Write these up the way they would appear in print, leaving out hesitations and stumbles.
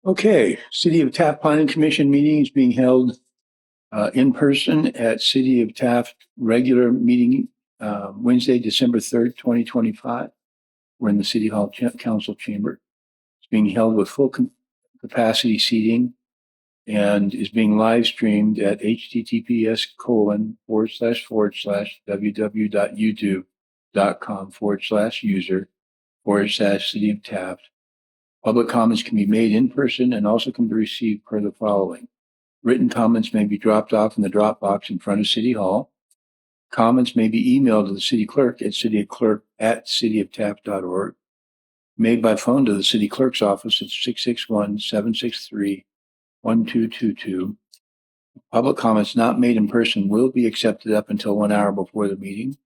Okay, City of Taft Planning Commission meeting is being held in person at City of Taft regular meeting Wednesday, December 3rd, 2025. We're in the City Hall Council chamber. It's being held with full capacity seating and is being live streamed at https://www.youtube.com/user/City of Taft. Public comments can be made in person and also can be received per the following. Written comments may be dropped off in the drop box in front of City Hall. Comments may be emailed to the city clerk at cityclerk@cityoftaft.org. Made by phone to the city clerk's office at 661-763-1222. Public comments not made in person will be accepted up until 1 hour before the meeting.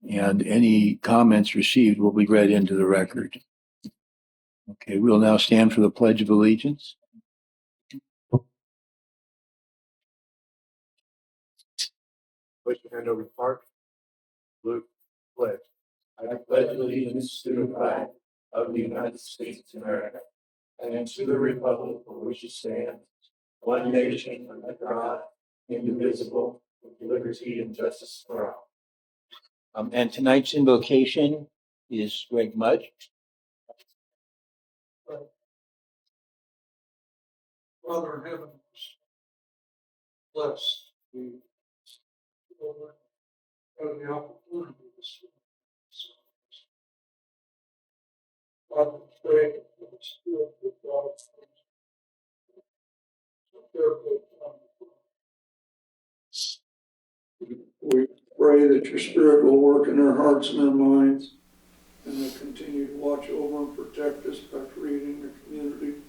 And any comments received will be read into the record. Okay, we'll now stand for the Pledge of Allegiance. Put your hand over the park. Luke, pledge. I pledge allegiance to the flag of the United States of America and to the republic for which it stands, one nation under God, indivisible, with liberty and justice for all. And tonight's invocation is Greg Mudge. Father in heaven, bless the opportunity to speak. Father, pray for the Spirit of God. We pray that your Spirit will work in our hearts and our minds, and will continue to watch over and protect us by creating a community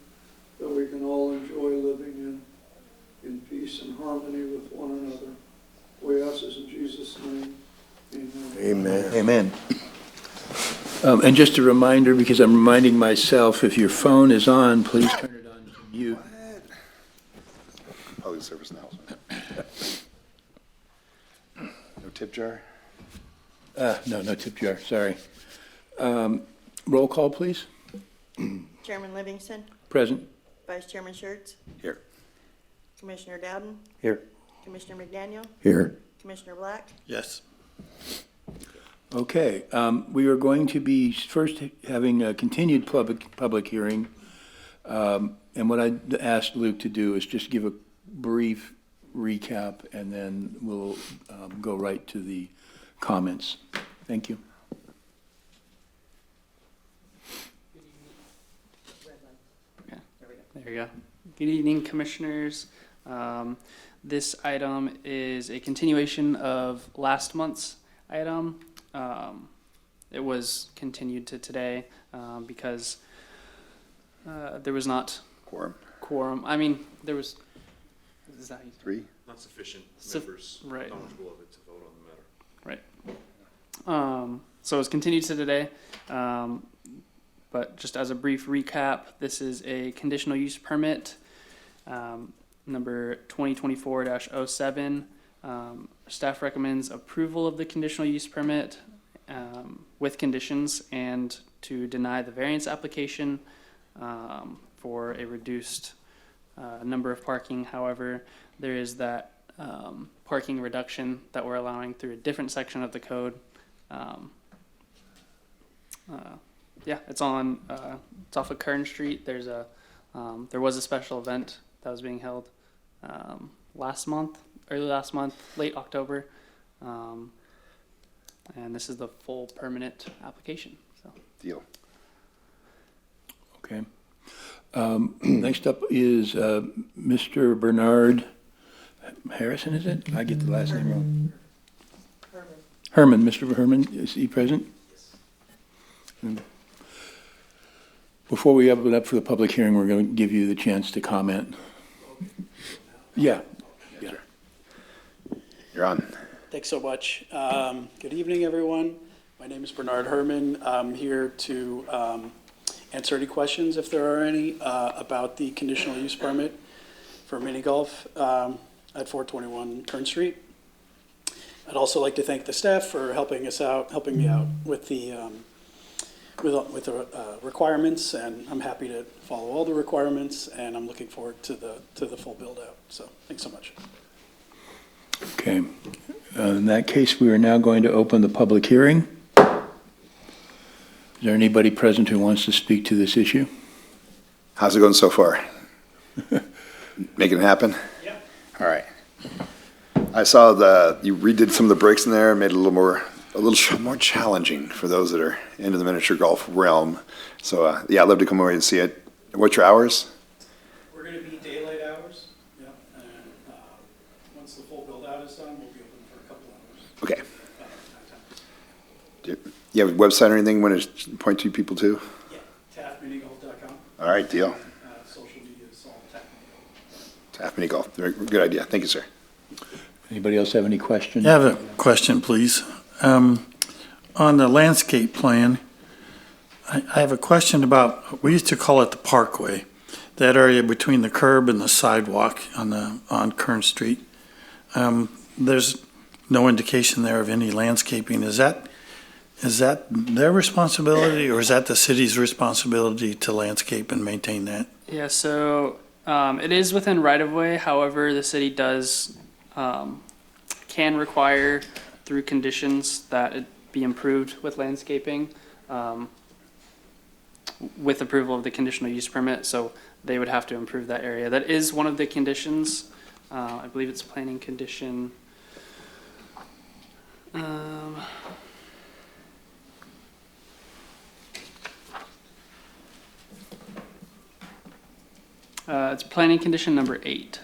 that we can all enjoy living in peace and harmony with one another. We ask this in Jesus' name. Amen. Amen. And just a reminder, because I'm reminding myself, if your phone is on, please turn it on to mute. Public service announcement. No tip jar? No tip jar, sorry. Roll call, please. Chairman Livingston, Present. Vice Chairman Schertz, Here. Commissioner Dowden, Here. Commissioner McDaniel, Here. Commissioner Black. Yes. Okay, we are going to be first having a continued public hearing. And what I asked Luke to do is just give a brief recap, and then we'll go right to the comments. Thank you. Okay, there we go. Good evening, commissioners. This item is a continuation of last month's item. It was continued to today because there was not quorum. I mean, there was. Is that Three? Not sufficient members right. knowledgeable of it to vote on the matter. Right. So it was continued to today. But just as a brief recap, this is a conditional use permit, number 2024-07. Staff recommends approval of the conditional use permit with conditions, and to deny the variance application for a reduced number of parking. However, there is that parking reduction that we're allowing through a different section of the code. Yeah, it's on. It's off of Kern Street. There was a special event that was being held early last month, late October, and this is the full permanent application. So. Deal. Okay. Next up is Mr. Bernard Harrison, is it? I get the last name wrong. Herman. Mr. Herman, is he present? Yes. Before we open it up for the public hearing, we're going to give you the chance to comment. Yeah. Sure. You're on. Thanks so much. Good evening, everyone. My name is Bernard Herman. I'm here to answer any questions, if there are any, about the conditional use permit for mini golf at 421 Kern Street. I'd also like to thank the staff for helping me out with the with the requirements, and I'm happy to follow all the requirements, and I'm looking forward to the full build-out. So, thanks so much. Okay. In that case, we are now going to open the public hearing. Is there anybody present who wants to speak to this issue? How's it going so far? Making it happen? Yeah. All right. I saw you redid some of the breaks in there, made it a little more challenging for those that are into the miniature golf realm. So, yeah, I'd love to come over and see it. What's your hours? We're going to be daylight hours, yeah, and once the full build-out is done, we'll be open for a couple hours. Okay. Nighttime. Do you have a website or anything you want to point to people to? Yeah, taftminigolf.com. All right, deal. Social media is all Taft Minigolf. Taft Mini Golf. Very good idea. Thank you, sir. Anybody else have any questions? I have a question, please. On the landscape plan, I have a question about, we used to call it the parkway, that area between the curb and the sidewalk on Kern Street. There's no indication there of any landscaping. Is that their responsibility, or is that the city's responsibility to landscape and maintain that? Yeah, so it is within right-of-way. However, the city does, can require through conditions that it be improved with landscaping, with approval of the conditional use permit. So they would have to improve that area. That is one of the conditions. I believe it's planning condition. It's planning condition number 8.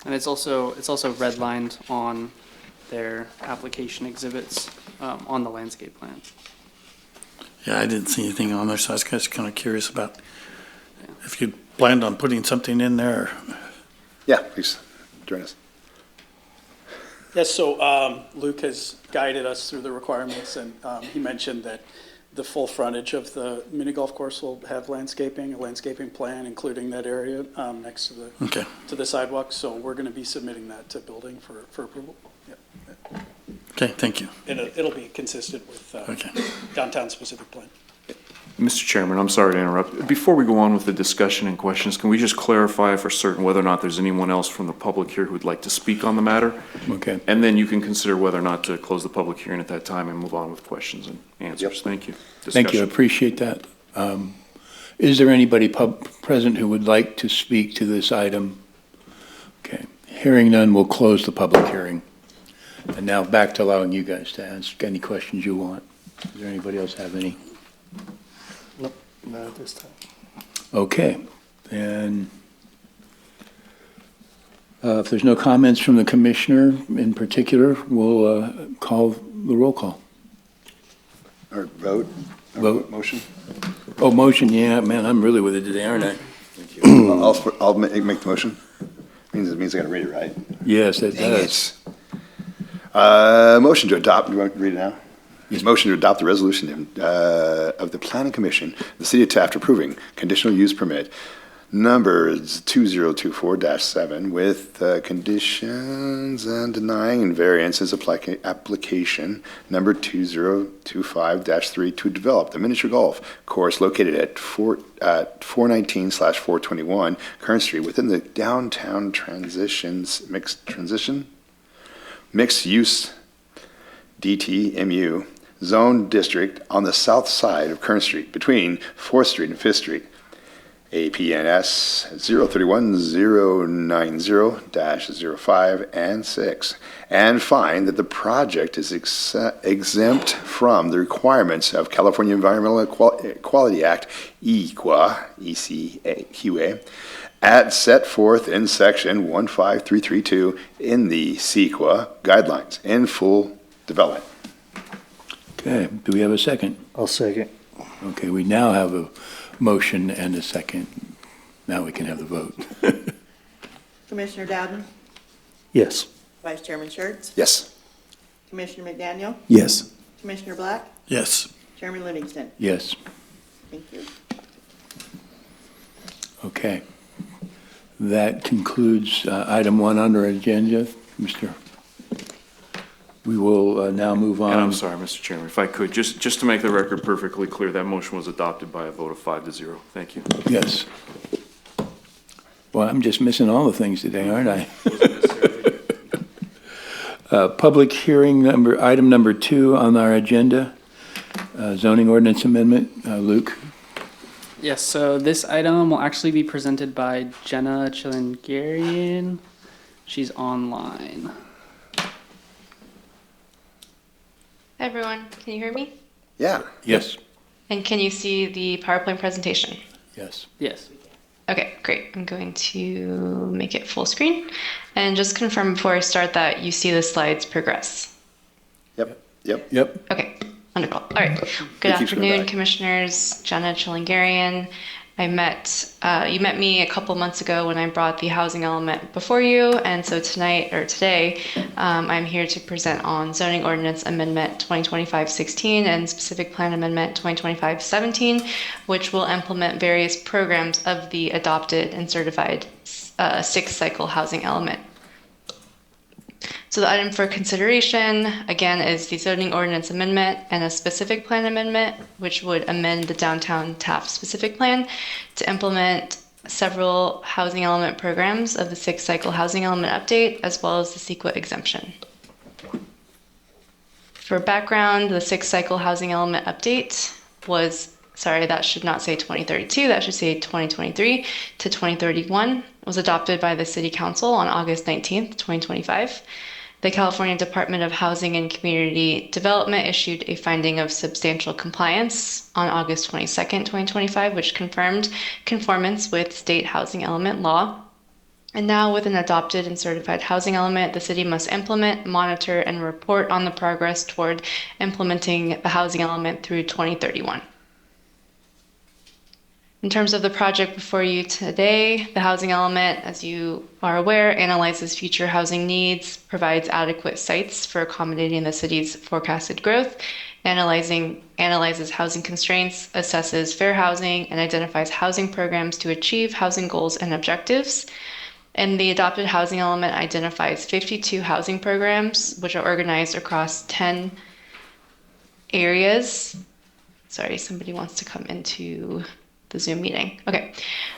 And it's also redlined on their application exhibits on the landscape plan. Yeah, I didn't see anything on there, so I was just kind of curious about if you planned on putting something in there. Yeah, please join us. Yes, so Luke has guided us through the requirements, and he mentioned that the full frontage of the mini golf course will have a landscaping plan, including that area next to Okay. the sidewalk. So we're going to be submitting that to building for approval. Yeah. Okay, thank you. It'll be consistent with Okay. downtown specific plan. Mr. Chairman, I'm sorry to interrupt. Before we go on with the discussion and questions, can we just clarify for certain whether or not there's anyone else from the public here who would like to speak on the matter? Okay. And then you can consider whether or not to close the public hearing at that time and move on with questions and answers. Thank you. Thank you, I Discussion. appreciate that. Is there anybody present who would like to speak to this item? Okay, hearing none, we'll close the public hearing. And now back to allowing you guys to ask any questions you want. Does there anybody else have any? Nope, not at this time. Okay, then, if there's no comments from the commissioner in particular, we'll call the roll call. Or vote? Or Vote. Motion? Oh, motion, yeah, man, I'm really with it today, aren't I? I'll make the motion. It means I gotta read it, right? Yes, it Dang does. it. Motion to adopt, do you want me to read it now? Motion to adopt the resolution of the Planning Commission, the City of Taft approving conditional use permit number 2024-7 with conditions and denying and variances application number 2025-3 to develop the miniature golf course located at 419/421 Kern Street within the downtown mixed use DTMU zone district on the south side of Kern Street between 4th Street and 5th Street. APNS 031090-05 and 6, and find that the project is exempt from the requirements of California Environmental Quality Act, EQA, as set forth in section 15332 in the CEQA guidelines in full development. Okay, do we have a second? I'll second. Okay, we now have a motion and a second. Now we can have the vote. Commissioner Dowden, Yes. Vice Chairman Schertz, Yes. Commissioner McDaniel, Yes. Commissioner Black, Yes. Chairman Livingston. Yes, Thank you. okay. That concludes item 1 on our agenda. Mr. We will now move on. And I'm sorry, Mr. Chairman, if I could, just to make the record perfectly clear, that motion was adopted by a vote of 5-0. Thank you. Yes. Well, I'm just missing all the things today, aren't I? Public hearing item number 2 on our agenda, zoning ordinance amendment. Luke? Yes, so this item will actually be presented by Jenna Chilingarian. She's online. Hi, everyone. Can you hear me? Yeah. Yes. And can you see the PowerPoint presentation? Yes. Yes. Okay, great. I'm going to make it full screen and just confirm before I start that you see the slides progress. Yep. Yep. Yep. Okay, wonderful. All right. Good It keeps going afternoon, back. Commissioners. Jenna Chilingarian. You met me a couple months ago when I brought the housing element before you, and so today, I'm here to present on zoning ordinance amendment 2025-16 and specific plan amendment 2025-17, which will implement various programs of the adopted and certified sixth cycle housing element. So the item for consideration, again, is the zoning ordinance amendment and a specific plan amendment, which would amend the downtown Taft specific plan to implement several housing element programs of the sixth cycle housing element update, as well as the CEQA exemption. For background, the sixth cycle housing element update was, sorry, that should not say 2032, that should say 2023 to 2031, was adopted by the City Council on August 19th, 2025. The California Department of Housing and Community Development issued a finding of substantial compliance on August 22nd, 2025, which confirmed conformance with state housing element law. And now with an adopted and certified housing element, the city must implement, monitor, and report on the progress toward implementing the housing element through 2031. In terms of the project before you today, the housing element, as you are aware, analyzes future housing needs, provides adequate sites for accommodating the city's forecasted growth, analyzes housing constraints, assesses fair housing, and identifies housing programs to achieve housing goals and objectives. And the adopted housing element identifies 52 housing programs, which are organized across 10 areas. Sorry, somebody wants to come into the Zoom meeting. Okay.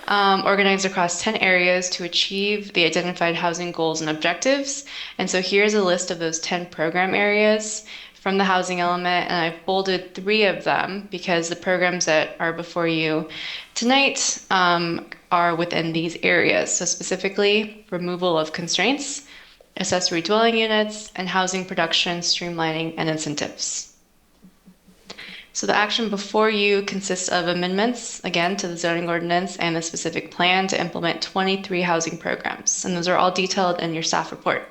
Organized across 10 areas to achieve the identified housing goals and objectives. And so here's a list of those 10 program areas from the housing element, and I've bolded 3 of them because the programs that are before you tonight are within these areas. So specifically, removal of constraints, accessory dwelling units, and housing production, streamlining, and incentives. So the action before you consists of amendments, again, to the zoning ordinance and the specific plan to implement 23 housing programs. And those are all detailed in your staff report.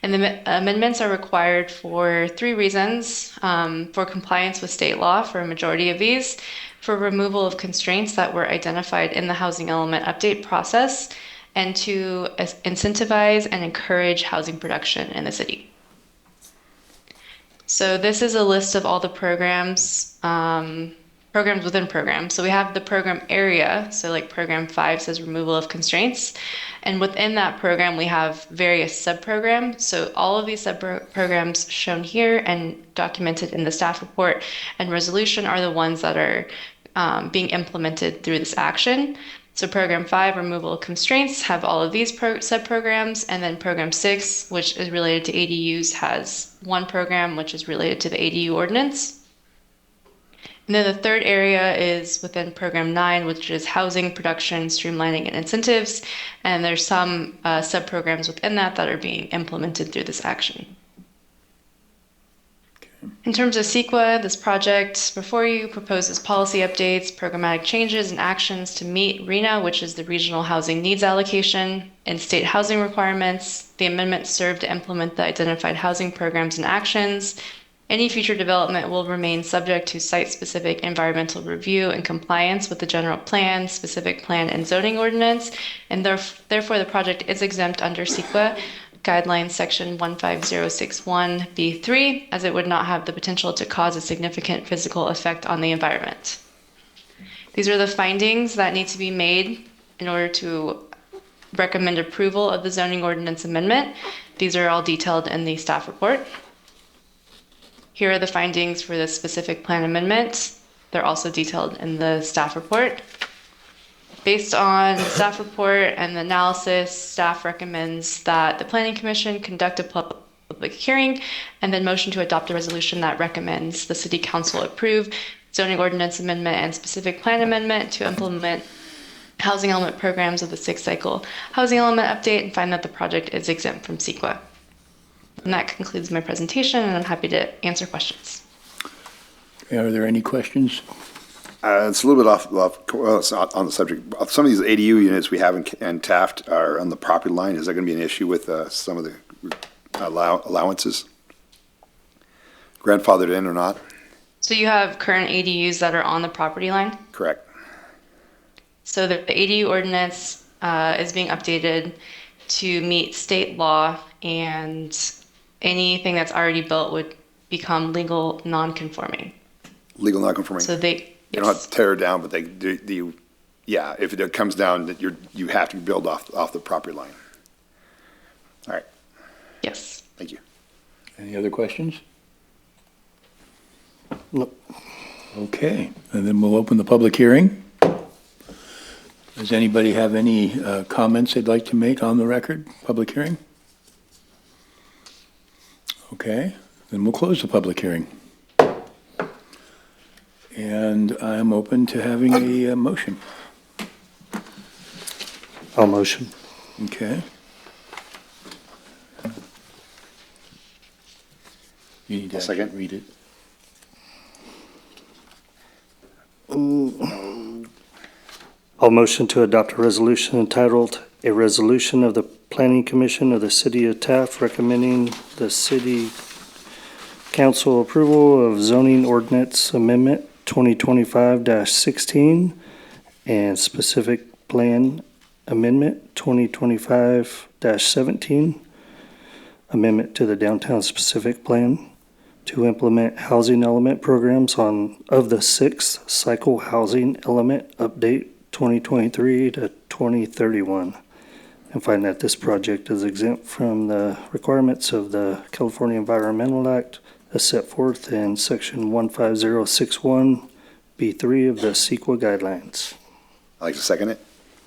And the amendments are required for 3 reasons: for compliance with state law for a majority of these, for removal of constraints that were identified in the housing element update process, and to incentivize and encourage housing production in the city. So this is a list of all the programs, programs within programs. So we have the program area. So like program 5 says removal of constraints. And within that program, we have various sub-programs. So all of these sub-programs shown here and documented in the staff report and resolution are the ones that are being implemented through this action. So program 5, removal of constraints, have all of these sub-programs, and then program 6, which is related to ADUs, has one program which is related to the ADU ordinance. And then the third area is within program 9, which is housing production, streamlining, and incentives. And there's some sub-programs within that that are being implemented through this action. In terms of CEQA, this project before you proposes policy updates, programmatic changes, and actions to meet RHNA, which is the Regional Housing Needs Allocation, and state housing requirements. The amendments serve to implement the identified housing programs and actions. Any future development will remain subject to site-specific environmental review and compliance with the general plan, specific plan, and zoning ordinance, and therefore the project is exempt under CEQA guidelines section 15061B3, as it would not have the potential to cause a significant physical effect on the environment. These are the findings that need to be made in order to recommend approval of the zoning ordinance amendment. These are all detailed in the staff report. Here are the findings for the specific plan amendment. They're also detailed in the staff report. Based on the staff report and the analysis, staff recommends that the Planning Commission conduct a public hearing and then motion to adopt a resolution that recommends the City Council approve zoning ordinance amendment and specific plan amendment to implement housing element programs of the 6th cycle housing element update and find that the project is exempt from CEQA. And that concludes my presentation, and I'm happy to answer questions. Are there any questions? It's a little bit well, it's not on the subject. Some of these ADU units we have in Taft are on the property line. Is that going to be an issue with some of the allowances? Grandfathered in or not? So you have current ADUs that are on the property line? Correct. So the ADU ordinance is being updated to meet state law, and anything that's already built would become legal non-conforming. Legal non-conforming. So they You don't have to tear it down, but they do. Yeah, if it comes down, that you have to build off the property line. All right. Yes. Thank you. Any other questions? Nope. Okay, and then we'll open the public hearing. Does anybody have any comments they'd like to make on the record, public hearing? Okay, then we'll close the public hearing. And I'm open to having a motion. I'll motion. Okay. You need to I'll second. actually read it. I'll motion to adopt a resolution entitled, "A Resolution of the Planning Commission of the City of Taft recommending the City Council approval of zoning ordinance amendment 2025-16 and specific plan amendment 2025-17, amendment to the downtown specific plan to implement housing element programs of the 6th cycle housing element update 2023 to 2031, and find that this project is exempt from the requirements of the California Environmental Act as set forth in section 15061B3 of the CEQA guidelines. I'd like to second it.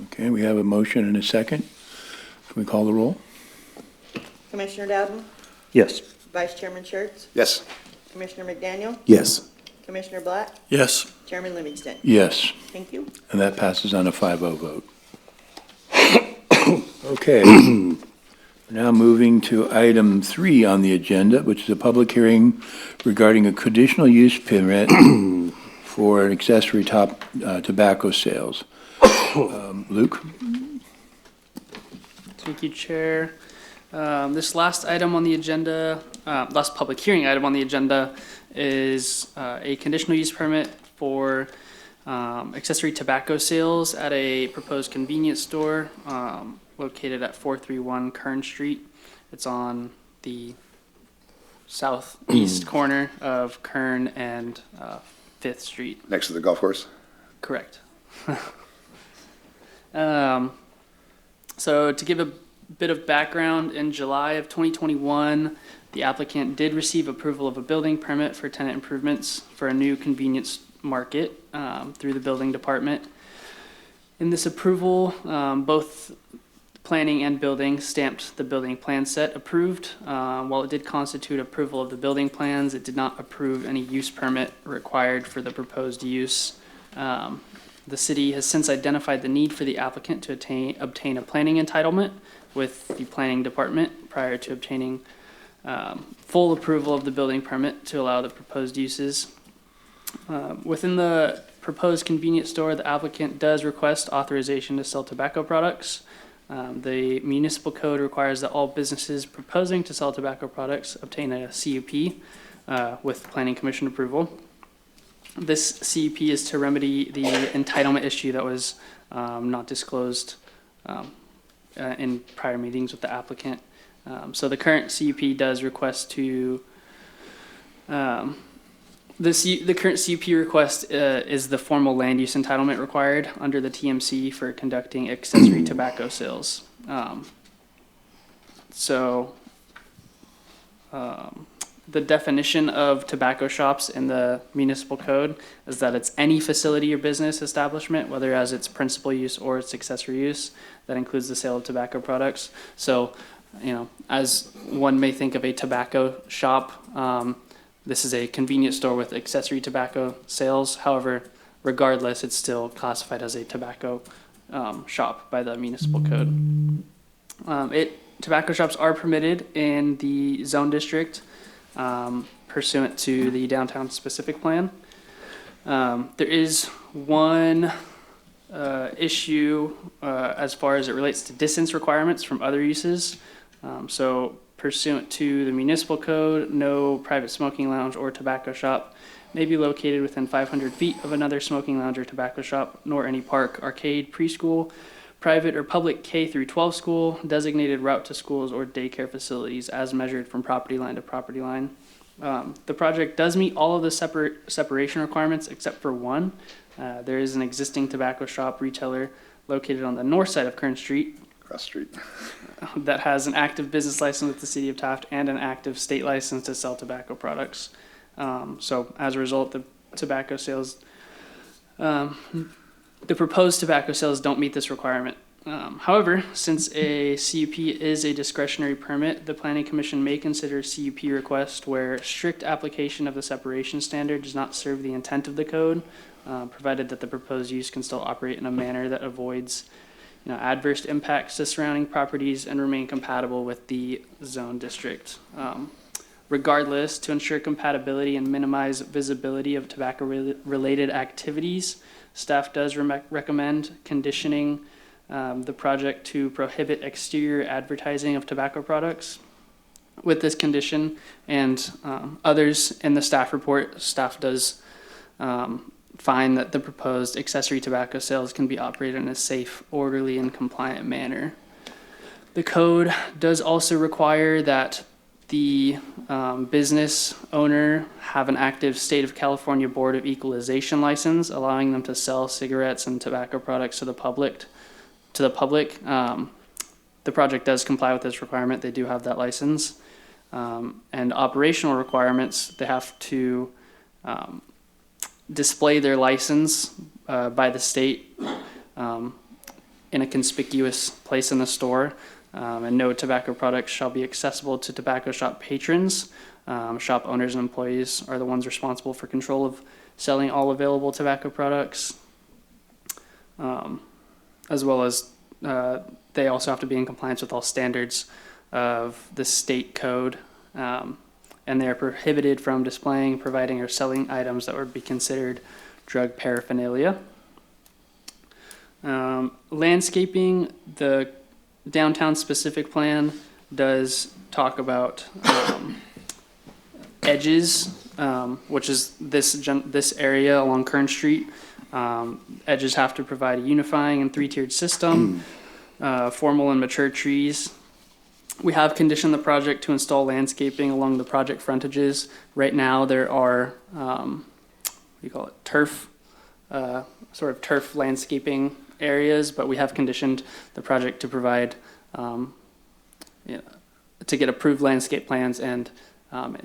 Okay, we have a motion and a second. Can we call the roll? Commissioner Dowden? Yes. Vice Chairman Schertz? Yes. Commissioner McDaniel? Yes. Commissioner Black? Yes. Chairman Livingston? Yes, Thank you. and that passes on a 5-0 vote. Okay, we're now moving to item 3 on the agenda, which is a public hearing regarding a conditional use permit for accessory tobacco sales. Luke? Thank you, Chair. This last item on the agenda, last public hearing item on the agenda is a conditional use permit for accessory tobacco sales at a proposed convenience store located at 431 Kern Street. It's on the southeast corner of Kern and 5th Street. Next to the golf course. Correct. So to give a bit of background, in July of 2021, the applicant did receive approval of a building permit for tenant improvements for a new convenience market through the building department. In this approval, both planning and building stamped the building plan set approved. While it did constitute approval of the building plans, it did not approve any use permit required for the proposed use. The city has since identified the need for the applicant to obtain a planning entitlement with the planning department prior to obtaining full approval of the building permit to allow the proposed uses. Within the proposed convenience store, the applicant does request authorization to sell tobacco products. The municipal code requires that all businesses proposing to sell tobacco products obtain a CUP with planning commission approval. This CUP is to remedy the entitlement issue that was not disclosed in prior meetings with the applicant. So the current CUP does request to, the current CUP request is the formal land use entitlement required under the TMC for conducting accessory tobacco sales. the definition of tobacco shops in the municipal code is that it's any facility or business establishment, whether as its principal use or its accessory use, that includes the sale of tobacco products. So, as one may think of a tobacco shop, this is a convenience store with accessory tobacco sales. However, regardless, it's still classified as a tobacco shop by the municipal code. Tobacco shops are permitted in the zone district pursuant to the downtown specific plan. There is one issue as far as it relates to distance requirements from other uses. So pursuant to the municipal code, no private smoking lounge or tobacco shop may be located within 500 feet of another smoking lounge or tobacco shop, nor any park, arcade, preschool, private or public K through 12 school, designated route to schools or daycare facilities as measured from property line to property line. The project does meet all of the separation requirements except for one. There is an existing tobacco shop retailer located on the north side of Kern Street. Cross street. That has an active business license with the city of Taft and an active state license to sell tobacco products. So as a result, the proposed tobacco sales don't meet this requirement. However, since a CUP is a discretionary permit, the Planning Commission may consider a CUP request where strict application of the separation standard does not serve the intent of the code, provided that the proposed use can still operate in a manner that avoids adverse impacts to surrounding properties and remain compatible with the zone district. Regardless, to ensure compatibility and minimize visibility of tobacco-related activities, staff does recommend conditioning the project to prohibit exterior advertising of tobacco products. With this condition and others in the staff report, staff does find that the proposed accessory tobacco sales can be operated in a safe, orderly, and compliant manner. The code does also require that the business owner have an active State of California Board of Equalization license, allowing them to sell cigarettes and tobacco products to the public. The project does comply with this requirement. They do have that license. And operational requirements, they have to display their license by the state in a conspicuous place in the store. And no tobacco products shall be accessible to tobacco shop patrons. Shop owners and employees are the ones responsible for control of selling all available tobacco products, as well as they also have to be in compliance with all standards of the state code. And they are prohibited from displaying, providing, or selling items that would be considered drug paraphernalia. Landscaping, the downtown specific plan does talk about edges, which is this area along Kern Street. Edges have to provide a unifying and three-tiered system, formal and mature trees. We have conditioned the project to install landscaping along the project frontages. Right now there are, turf, sort of turf landscaping areas, but we have conditioned the project to provide, to get approved landscape plans and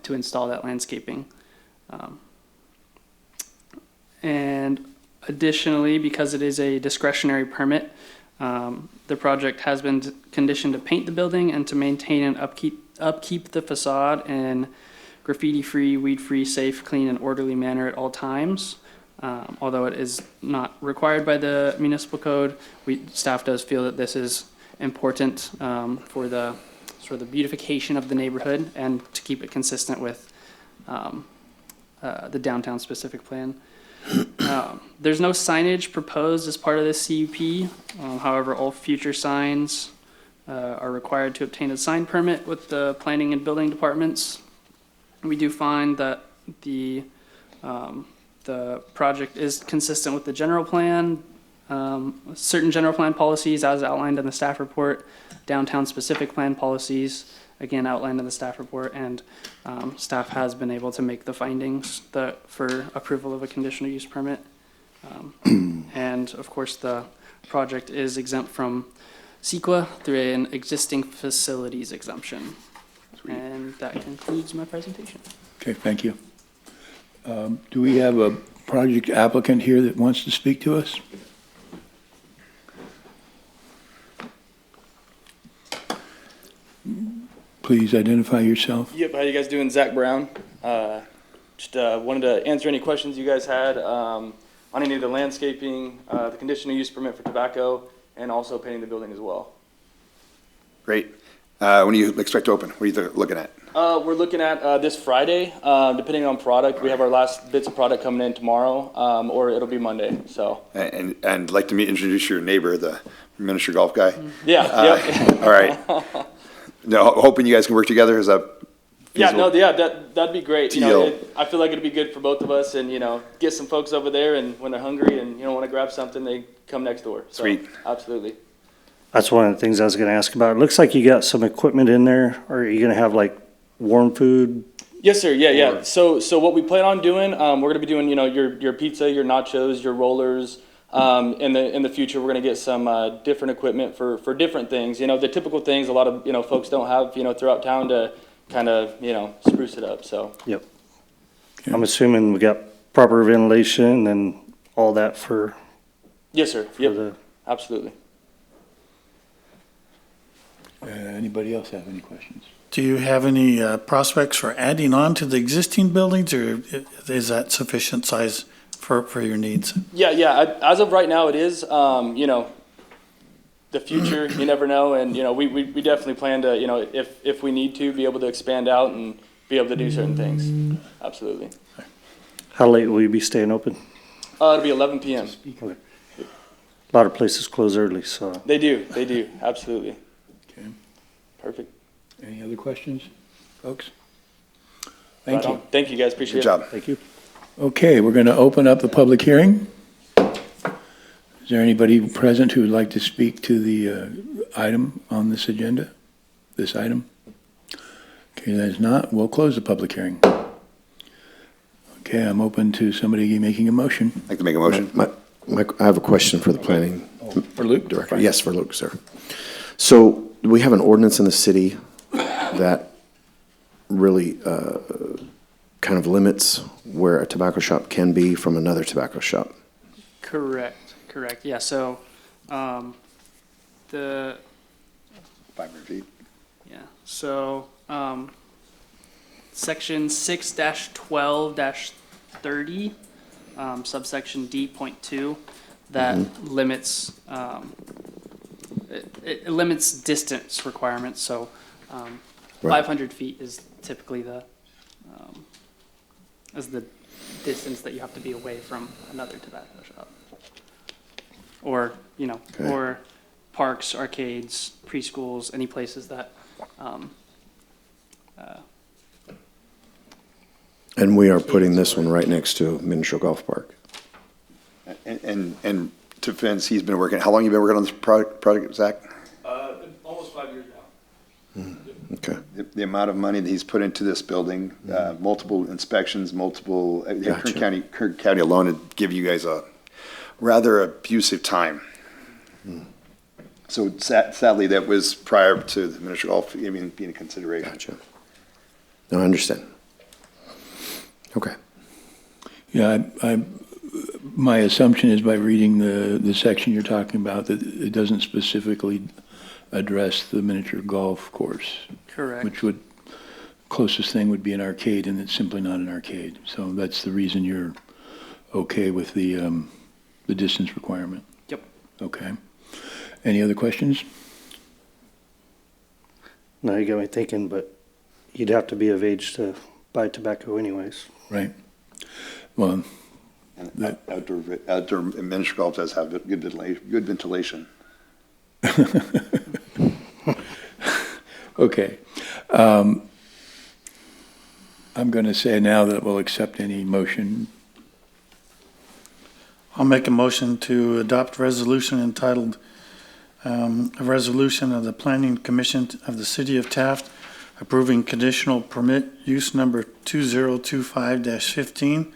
to install that landscaping. And additionally, because it is a discretionary permit, the project has been conditioned to paint the building and to maintain and upkeep the facade in graffiti-free, weed-free, safe, clean, and orderly manner at all times. Although it is not required by the municipal code, staff does feel that this is important for the sort of the beautification of the neighborhood and to keep it consistent with the downtown specific plan. There's no signage proposed as part of this CUP. However, all future signs are required to obtain a sign permit with the planning and building departments. We do find that the project is consistent with the general plan, certain general plan policies as outlined in the staff report, downtown specific plan policies, again outlined in the staff report, and staff has been able to make the findings for approval of a conditional use permit. And of course the project is exempt from CEQA through an existing facilities exemption. And that concludes my presentation. Okay, thank you. Do we have a project applicant here that wants to speak to us? Please identify yourself. Yep, how you guys doing? Zach Brown. Just wanted to answer any questions you guys had on any of the landscaping, the conditional use permit for tobacco, and also painting the building as well. Great. When do you expect to open? What are you looking at? We're looking at this Friday, depending on product. We have our last bits of product coming in tomorrow, or it'll be Monday. So. And I'd like to introduce your neighbor, the miniature golf guy. Yeah. Yep. All right. No, hoping you guys can work together. Is that Yeah. feasible? No. Yeah. That'd be great. You know, Deal. I feel like it'd be good for both of us, and get some folks over there, and when they're hungry and want to grab something, they come next door. So, Sweet. Absolutely. That's one of the things I was gonna ask about. It looks like you got some equipment in there. Are you gonna have like warm food? Yes, sir. Yeah. So what we plan on doing, we're gonna be doing, your pizza, your nachos, your rollers. In the future, we're gonna get some different equipment for different things. The typical things a lot of folks don't have throughout town to kind of spruce it up. So. Yep. I'm assuming we got proper ventilation and all that for Yes, sir. Yep. the, Absolutely. Anybody else have any questions? Do you have any prospects for adding on to the existing buildings, or is that sufficient size for your needs? Yeah. As of right now, it is. The future, you never know, and we definitely plan to, if we need to, be able to expand out and be able to do certain things. Absolutely. how late will you be staying open? It'll be 11 p.m. A lot of places close early, so. They do. Absolutely. Okay. Perfect. Any other questions, folks? Right Thank you. on. Thank you, guys. Appreciate Good job. Thank you. Okay, we're going to open up the public hearing. Is there anybody present who would like to speak to the item on this agenda? This item? Okay, that is not. We'll close the public hearing. Okay, I'm open to somebody making a motion. I'd like to make a motion. I have a question for the planning For Luke? director. Yes, for Luke, sir. So we have an ordinance in the city that really kind of limits where a tobacco shop can be from another tobacco shop. Correct. Yeah, so, the, 500 feet. yeah, so, section 6-12-30, subsection D.2, that limits, it limits distance requirements, so, Right. 500 feet is typically the distance that you have to be away from another tobacco shop. Or, Okay. or parks, arcades, preschools, any places that, And we are putting this one right next to Miniature Golf Park. And to Vince, he's been working, how long you been working on this project, Zach? Almost 5 years now. Okay. The amount of money that he's put into this building, multiple inspections, Gotcha. Kern County alone would give you guys a rather abusive time. So sadly, that was prior to the miniature golf even being a consideration. Gotcha. No, I understand. Okay. Yeah, my assumption is by reading the section you're talking about, that it doesn't specifically address the miniature golf course. correct. Which would, closest thing would be an arcade, and it's simply not an arcade. So that's the reason you're okay with the distance requirement. Yep. Okay. Any other questions? No, you got me thinking, but you'd have to be of age to buy tobacco anyways. Right. Well, And outdoor miniature golf does have good ventilation. okay. I'm going to say now that we'll accept any motion. I'll make a motion to adopt resolution entitled, a resolution of the Planning Commission of the City of Taft approving conditional permit use number 2025-15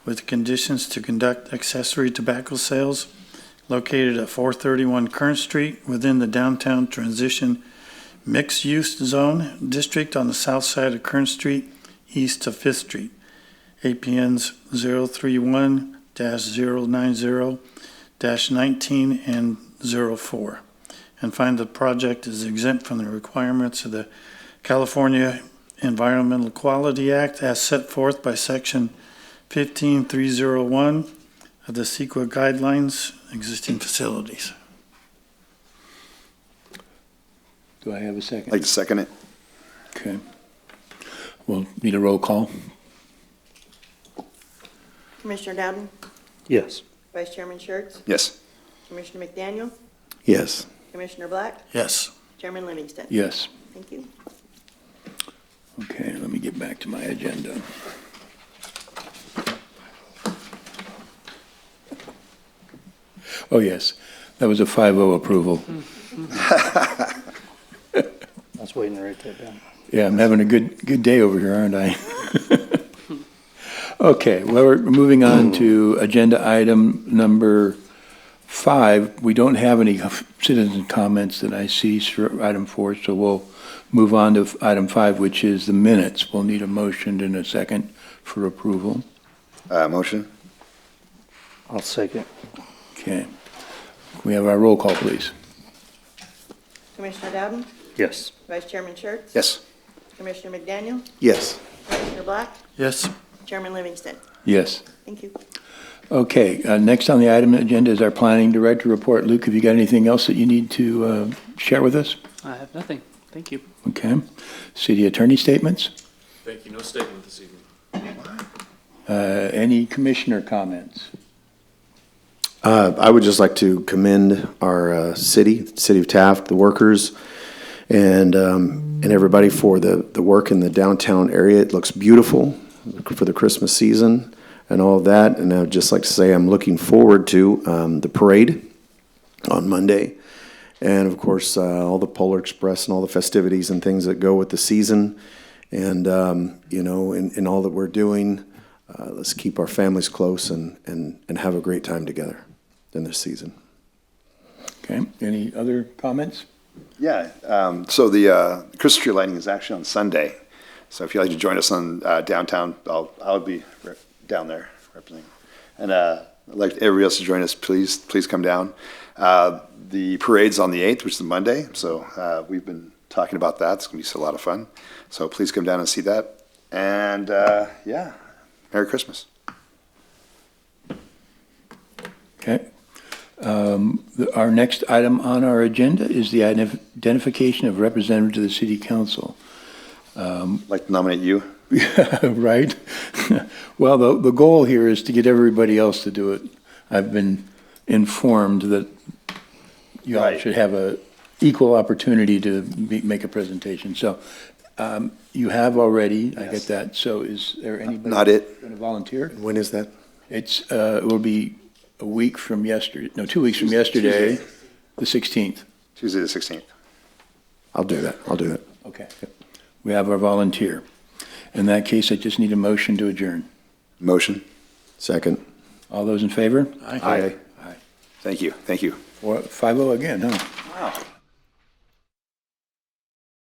with conditions to conduct accessory tobacco sales located at 431 Kern Street within the downtown transition mixed-use zone district on the south side of Kern Street, east of Fifth Street. APNs 031-090-19 and 04. And find the project is exempt from the requirements of the California Environmental Quality Act as set forth by Section 15301 of the CEQA guidelines, existing facilities. Do I have a second? I'd like to second it. Okay. We'll need a roll call. Commissioner Dowden, Yes. Vice Chairman Schertz, Yes. Commissioner McDaniel, Yes. Commissioner Black, Yes. Chairman Livingston. Yes. Thank you. Okay, let me get back to my agenda. Oh, yes, that was a 5-0 approval. I was waiting to write that down. Yeah, I'm having a good day over here, aren't I? Okay, well, we're moving on to agenda item number 5. We don't have any citizen comments that I see for item 4, so we'll move on to item 5, which is the minutes. We'll need a motion and a second for approval. Motion? I'll second. Okay. Can we have our roll call, please? Commissioner Dowden, Yes. Vice Chairman Schertz, Yes. Commissioner McDaniel, Yes. Commissioner Black, Yes. Chairman Livingston. Yes. Thank you. Okay, next on the item agenda is our planning director report. Luke, have you got anything else that you need to share with us? I have nothing. Thank you. Okay. City attorney statements? Thank you. No statement this evening. Any commissioner comments? I would just like to commend our city of Taft, the workers, and everybody for the work in the downtown area. It looks beautiful for the Christmas season and all of that. And I would just like to say I'm looking forward to the parade on Monday. And of course, all the Polar Express and all the festivities and things that go with the season. And, in all that we're doing, let's keep our families close and have a great time together in this season. Okay, any other comments? Yeah, so the Christmas tree lighting is actually on Sunday. So if you'd like to join us on downtown, I'll be down there representing. And I'd like everybody else to join us, please come down. The parade's on the 8th, which is Monday, so we've been talking about that. It's going to be a lot of fun. So please come down and see that. And yeah, Merry Christmas. Okay. Our next item on our agenda is the identification of representative to the city council. I'd like to nominate you. Right? Well, the goal here is to get everybody else to do it. I've been informed that you all Right. should have a equal opportunity to make a presentation. So you have already, I get that. So is there anybody? Not it. Going to volunteer? When is that? It will be a week from yesterday, no, 2 weeks from yesterday, the 16th. Tuesday the 16th. I'll do that. Okay. We have our volunteer. In that case, I just need a motion to adjourn. Motion. Second. All those in favor? Aye. Thank you. 5-0 again, huh? Wow.